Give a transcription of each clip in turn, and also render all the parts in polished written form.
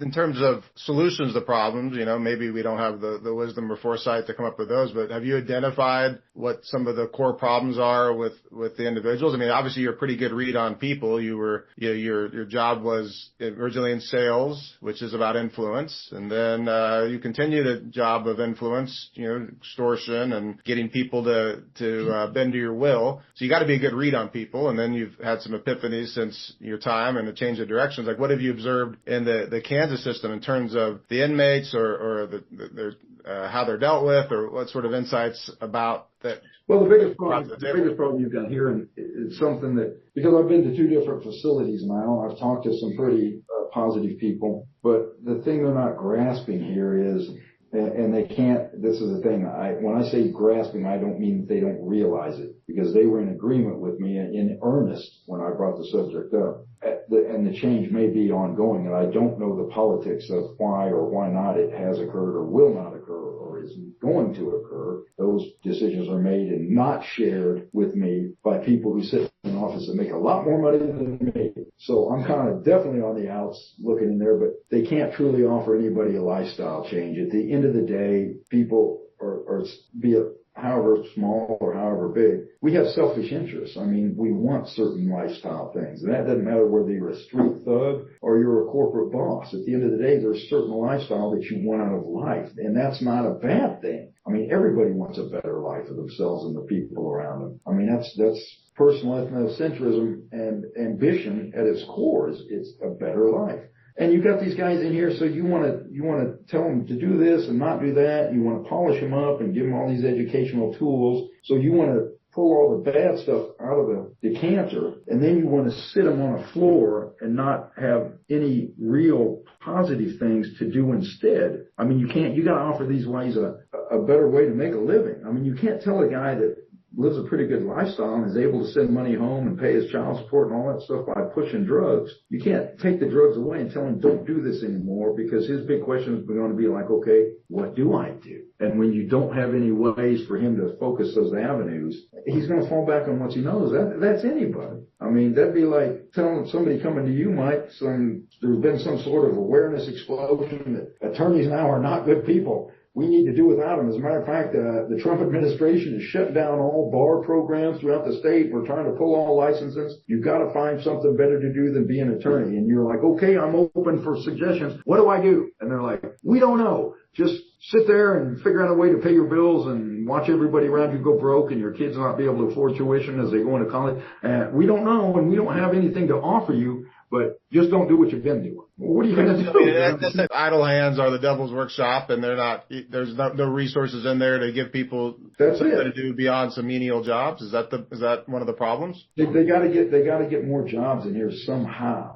In terms of solutions to problems, maybe we don't have the wisdom or foresight to come up with those, but have you identified what some of the core problems are with the individuals? I mean, obviously you're a pretty good read on people. Your job was originally in sales, which is about influence. And then, you continue the job of influence, extortion and getting people to bend to your will. So you got to be a good read on people. And then you've had some epiphanies since your time and a change of directions. Like, what have you observed in the Kansas system in terms of the inmates or how they're dealt with, or what sort of insights about that? Well, the biggest problem you've got here is something that, because I've been to 2 different facilities now, I've talked to some pretty positive people, but the thing they're not grasping here is, and they can't, this is the thing, when I say grasping, I don't mean they don't realize it, because they were in agreement with me in earnest when I brought the subject up. And the change may be ongoing, and I don't know the politics of why or why not it has occurred or will not occur or is going to occur. Those decisions are made and not shared with me by people who sit in office that make a lot more money than me. So I'm kind of definitely on the outs looking in there, but they can't truly offer anybody a lifestyle change. At the end of the day, people are be it however small or however big, we have selfish interests. I mean, we want certain lifestyle things. And that doesn't matter whether you're a street thug or you're a corporate boss. At the end of the day, there's certain lifestyle that you want out of life. And that's not a bad thing. I mean, everybody wants a better life for themselves and the people around them. I mean, that's personal ethnocentrism and ambition at its core. It's a better life. And you've got these guys in here, so you want to tell them to do this and not do that. You want to polish them up and give them all these educational tools. So you want to pull all the bad stuff out of the decanter, and then you want to sit them on a floor and not have any real positive things to do instead. I mean, you got to offer these guys a better way to make a living. I mean, you can't tell a guy that lives a pretty good lifestyle and is able to send money home and pay his child support and all that stuff by pushing drugs. You can't take the drugs away and tell him don't do this anymore, because his big question is going to be like, okay, what do I do? And when you don't have any ways for him to focus those avenues, he's going to fall back on what he knows. That's anybody. I mean, that'd be like telling somebody coming to you, Mike, there's been some sort of awareness explosion that attorneys now are not good people. We need to do without them. As a matter of fact, the Trump administration has shut down all bar programs throughout the state. We're trying to pull all licenses. You've got to find something better to do than be an attorney. And you're like, okay, I'm open for suggestions. What do I do? And they're like, we don't know. Just sit there and figure out a way to pay your bills and watch everybody around you go broke and your kids not be able to afford tuition as they go into college. We don't know, and we don't have anything to offer you, but just don't do what you've been doing. What are you going to do? Idle hands are the devil's workshop, and there's no resources in there to give people something to do beyond some menial jobs. Is that one of the problems? They got to get more jobs in here somehow.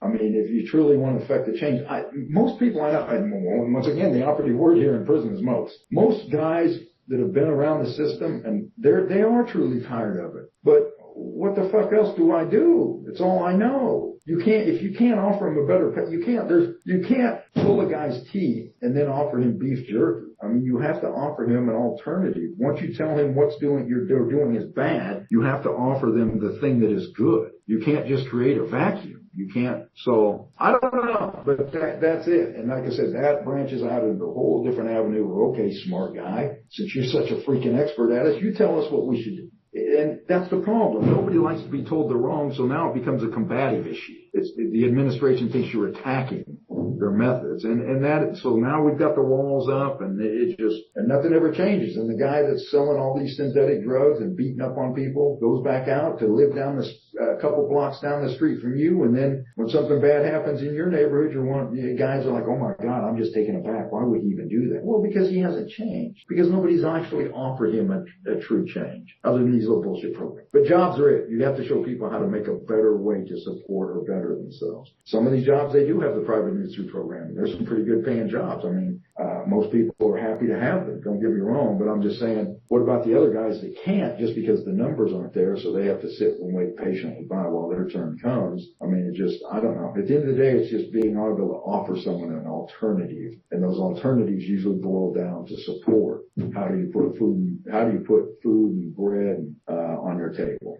I mean, if you truly want to affect the change, most people I know, and once again, the operative word here in prison is most. Most guys that have been around the system, and they are truly tired of it. But what the fuck else do I do? It's all I know. If you can't offer him a better, you can't pull a guy's teeth and then offer him beef jerky. I mean, you have to offer him an alternative. Once you tell him they're doing is bad, you have to offer them the thing that is good. You can't just create a vacuum. You can't. So I don't know, but that's it. And like I said, that branches out into a whole different avenue. Okay, smart guy, since you're such a freaking expert at it, you tell us what we should do. And that's the problem. Nobody likes to be told they're wrong, so now it becomes a combative issue. The administration thinks you're attacking their methods. So now we've got the walls up, and and nothing ever changes. And the guy that's selling all these synthetic drugs and beating up on people goes back out to live down a couple blocks down the street from you. And then when something bad happens in your neighborhood, the guys are like, oh my God, I'm just taken aback. Why would he even do that? Well, because he hasn't changed. Because nobody's actually offered him a true change other than these little bullshit programs. But jobs are it. You have to show people how to make a better way to support or better themselves. Some of these jobs, they do have the private industry program. There's some pretty good paying jobs. I mean, most people are happy to have them. Don't get me wrong, but I'm just saying, what about the other guys that can't just because the numbers aren't there, so they have to sit and wait patiently by while their turn comes? I mean, I don't know. At the end of the day, it's just being able to offer someone an alternative, and those alternatives usually boil down to support. How do you put food and bread on your table?